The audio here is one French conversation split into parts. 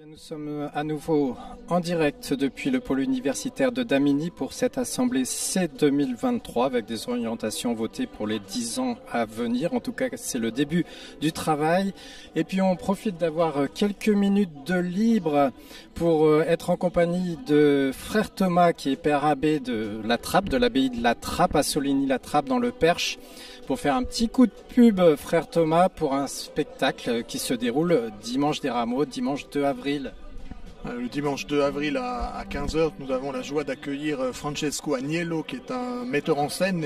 Nous sommes à nouveau en direct depuis le pôle universitaire de Damigny pour cette assemblée C 2023 avec des orientations votées pour les 10 ans à venir. En tout cas, c'est le début du travail. Et puis on profite d'avoir quelques minutes de libre pour être en compagnie de Frère Thomas qui est père abbé de la Trappe, de l'abbaye de la Trappe à Soligny-la-Trappe dans le Perche, pour faire un petit coup de pub, Frère Thomas, pour un spectacle qui se déroule dimanche des Rameaux, dimanche 2 avril. Le dimanche 2 avril à 15 h, nous avons la joie d'accueillir Francesco Agnello, qui est un metteur en scène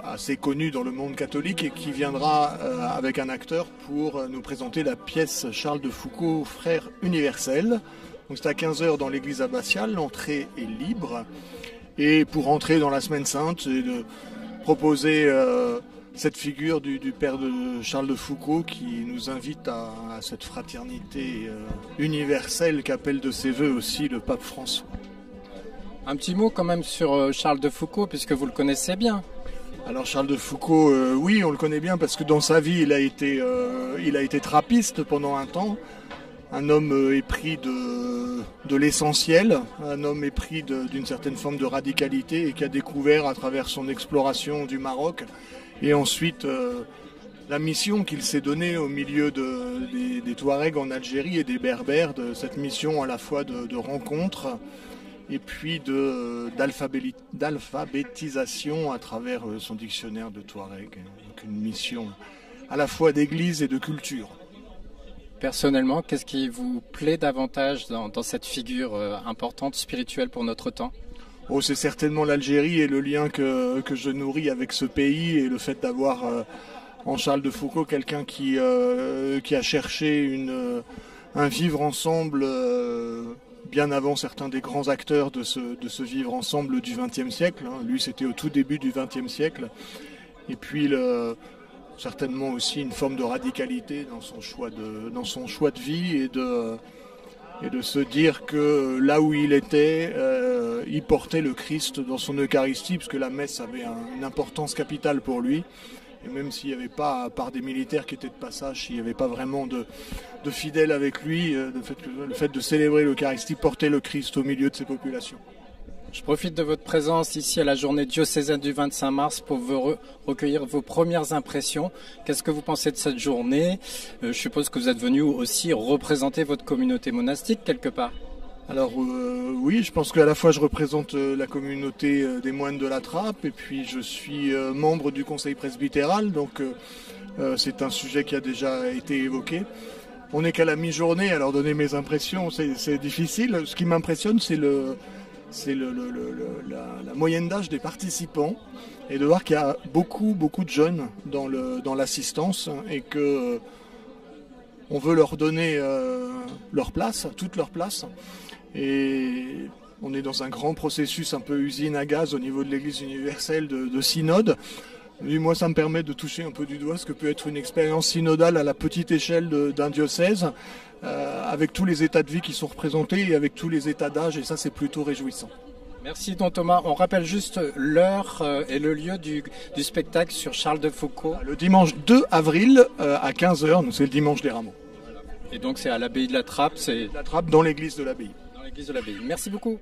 assez connu dans le monde catholique et qui viendra avec un acteur pour nous présenter la pièce Charles de Foucault, Frère universel. Donc c'est à 15 h dans l'église abbatiale, l'entrée est libre. Et pour entrer dans la Semaine Sainte, c'est de proposer cette figure du père de Charles de Foucault qui nous invite à cette fraternité universelle qu'appelle de ses voeux aussi le pape François. Un petit mot quand même sur Charles de Foucault, puisque vous le connaissez bien. Alors Charles de Foucault, oui, on le connaît bien parce que dans sa vie, il a été trappiste pendant un temps. Un homme épris de l'essentiel, un homme épris d'une certaine forme de radicalité et qui a découvert à travers son exploration du Maroc et ensuite la mission qu'il s'est donnée au milieu des Touaregs en Algérie et des Berbères, de cette mission à la fois de rencontre et puis d'alphabétisation à travers son dictionnaire de Touareg. Donc une mission à la fois d'église et de culture. Personnellement, qu'est-ce qui vous plaît davantage dans cette figure importante, spirituelle pour notre temps ? Oh, c'est certainement l'Algérie et le lien que je nourris avec ce pays et le fait d'avoir en Charles de Foucault quelqu'un qui a cherché un vivre ensemble bien avant certains des grands acteurs de ce vivre ensemble du XXe siècle. Lui, c'était au tout début du XXe siècle. Et puis certainement aussi une forme de radicalité dans son choix de vie et de se dire que là où il était, il portait le Christ dans son Eucharistie, parce que la messe avait une importance capitale pour lui. Et même s'il n'y avait pas, à part des militaires qui étaient de passage, il n'y avait pas vraiment de fidèles avec lui, le fait de célébrer l'Eucharistie portait le Christ au milieu de ces populations. Je profite de votre présence ici à la journée diocésaine du 25 mars pour vous recueillir vos premières impressions. Qu'est-ce que vous pensez de cette journée ? Je suppose que vous êtes venu aussi représenter votre communauté monastique quelque part. Alors oui, je pense qu'à la fois je représente la communauté des moines de la Trappe et puis je suis membre du conseil presbytéral, donc c'est un sujet qui a déjà été évoqué. On n'est qu'à la mi-journée, alors donner mes impressions c'est difficile. Ce qui m'impressionne c'est la moyenne d'âge des participants et de voir qu'il y a beaucoup de jeunes dans l'assistance et que on veut leur donner leur place, toute leur place. Et on est dans un grand processus un peu usine à gaz au niveau de l'Église universelle de synode. Et moi, ça me permet de toucher un peu du doigt ce que peut être une expérience synodale à la petite échelle d'un diocèse, avec tous les états de vie qui sont représentés et avec tous les états d'âge, et ça, c'est plutôt réjouissant. Merci, don Thomas. On rappelle juste l'heure et le lieu du spectacle sur Charles de Foucault. Le dimanche 2 avril à 15 h, c'est le dimanche des Rameaux. Et donc, c'est à l'abbaye de la Trappe. La Trappe dans l'église de l'abbaye. Dans l'église de l'abbaye. Merci beaucoup.